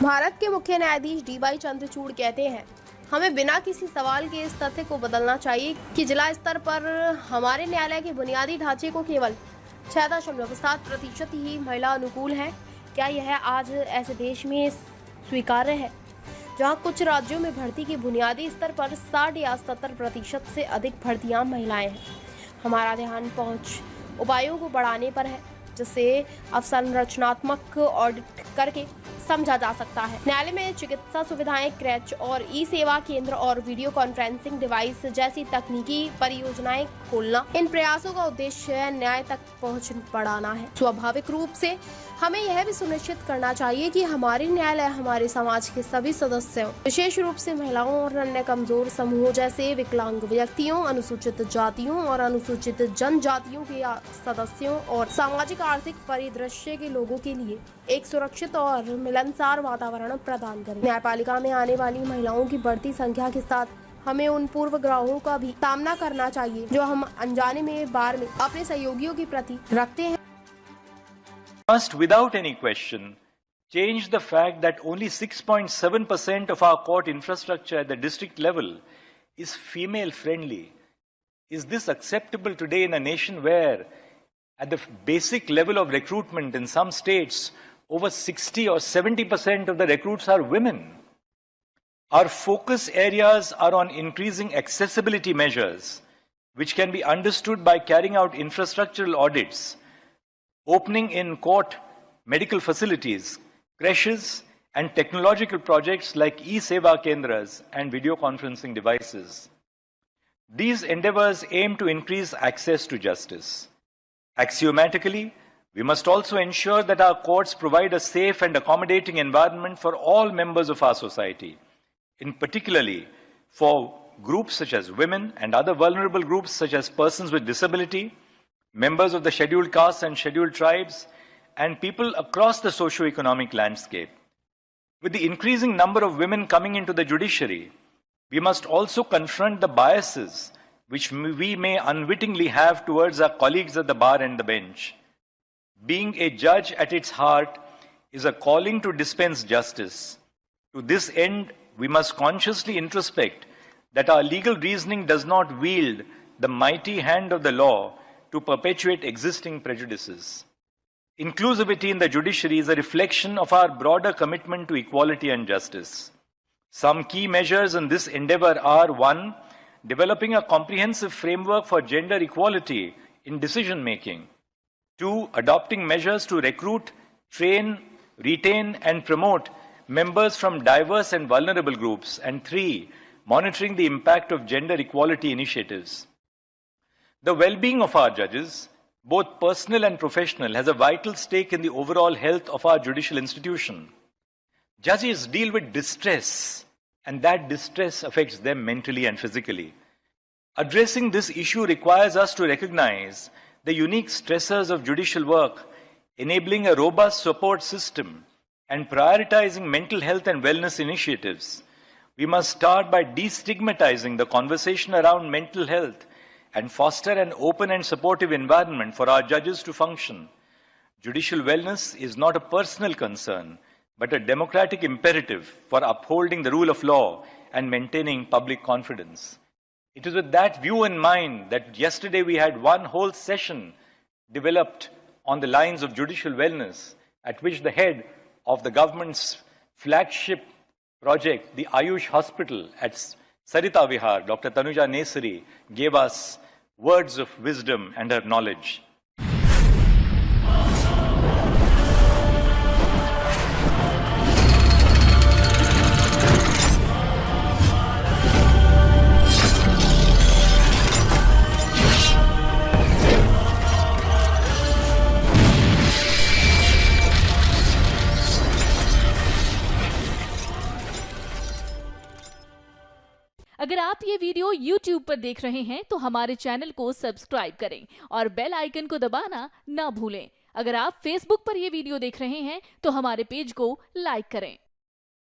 भारत के मुख्य न्यायाधीश DY चंद्रचूड़ कहते हैं, हमें बिना किसी सवाल के इस तथ्य को बदलना चाहिए कि जिला स्तर पर हमारे न्यायालय के बुनियादी ढांचे को केवल 6.7% ही महिला अनुकूल है। क्या यह आज ऐसे देश में स्वीकार्य है जहां कुछ राज्यों में भर्ती की बुनियादी स्तर पर 60 या 70% से अधिक भर्तियां महिलाएं हैं? हमारा ध्यान पहुंच उपायों को बढ़ाने पर है, जिससे अवसंरचनात्मक ऑडिट करके समझा जा सकता है। न्यायालय में चिकित्सा सुविधाएं, क्रैच और ई-सेवा केंद्र और वीडियो कॉन्फ्रेंसिंग डिवाइस जैसी तकनीकी परियोजनाएं खोलना। इन प्रयासों का उद्देश्य न्याय तक पहुंच बढ़ाना है। स्वाभाविक रूप से हमें यह भी सुनिश्चित करना चाहिए कि हमारे न्यायालय हमारे समाज के सभी सदस्यों, विशेष रूप से महिलाओं और अन्य कमजोर समूहों जैसे विकलांग व्यक्तियों, अनुसूचित जातियों और अनुसूचित जनजातियों के सदस्यों और सामाजिक आर्थिक परिदृश्य के लोगों के लिए एक सुरक्षित और मिलनसार वातावरण प्रदान करें। न्यायपालिका में आने वाली महिलाओं की बढ़ती संख्या के साथ हमें उन पूर्वग्रहों का भी सामना करना चाहिए जो हम अनजाने में बार में अपने सहयोगियों के प्रति रखते हैं। Must, without any question, change the fact that only 6.7% of our court infrastructure at the district level is female friendly. Is this acceptable today in a nation where at the basic level of recruitment in some states, over 60 or 70% of the recruits are women? Our focus areas are on increasing accessibility measures, which can be understood by carrying out infrastructural audits, opening in court medical facilities, creches, and technological projects like e-seva kendras and video conferencing devices. These endeavors aim to increase access to justice. Axiomatically, we must also ensure that our courts provide a safe and accommodating environment for all members of our society, in particularly for groups such as women and other vulnerable groups such as persons with disability, members of the scheduled castes and scheduled tribes, and people across the socio-economic landscape. With the increasing number of women coming into the judiciary, we must also confront the biases which we may unwittingly have towards our colleagues at the bar and the bench. Being a judge at its heart is a calling to dispense justice. To this end, we must consciously introspect that our legal reasoning does not wield the mighty hand of the law to perpetuate existing prejudices. Inclusivity in the judiciary is a reflection of our broader commitment to equality and justice. Some key measures in this endeavor are: 1. Developing a comprehensive framework for gender equality in decision making. 2. Adopting measures to recruit, train, retain, and promote members from diverse and vulnerable groups. And 3. Monitoring the impact of gender equality initiatives. The well-being of our judges, both personal and professional, has a vital stake in the overall health of our judicial institution. Judges deal with distress, and that distress affects them mentally and physically. Addressing this issue requires us to recognize the unique stressors of judicial work, enabling a robust support system and prioritizing mental health and wellness initiatives. We must start by destigmatizing the conversation around mental health and foster an open and supportive environment for our judges to function. Judicial wellness is not a personal concern, but a democratic imperative for upholding the rule of law and maintaining public confidence. It is with that view in mind that yesterday we had one whole session developed on the lines of judicial wellness, at which the head of the government's flagship project, the Ayush Hospital at Sarita Vihar, Dr. Tanuja Nesari, gave us words of wisdom and her knowledge. अगर आप ये video YouTube पर देख रहे हैं तो हमारे channel को सब्सक्राइब करें और बेल आइकन को दबाना ना भूलें। अगर आप Facebook पर ये वीडियो देख रहे हैं तो हमारे पेज को लाइक करें।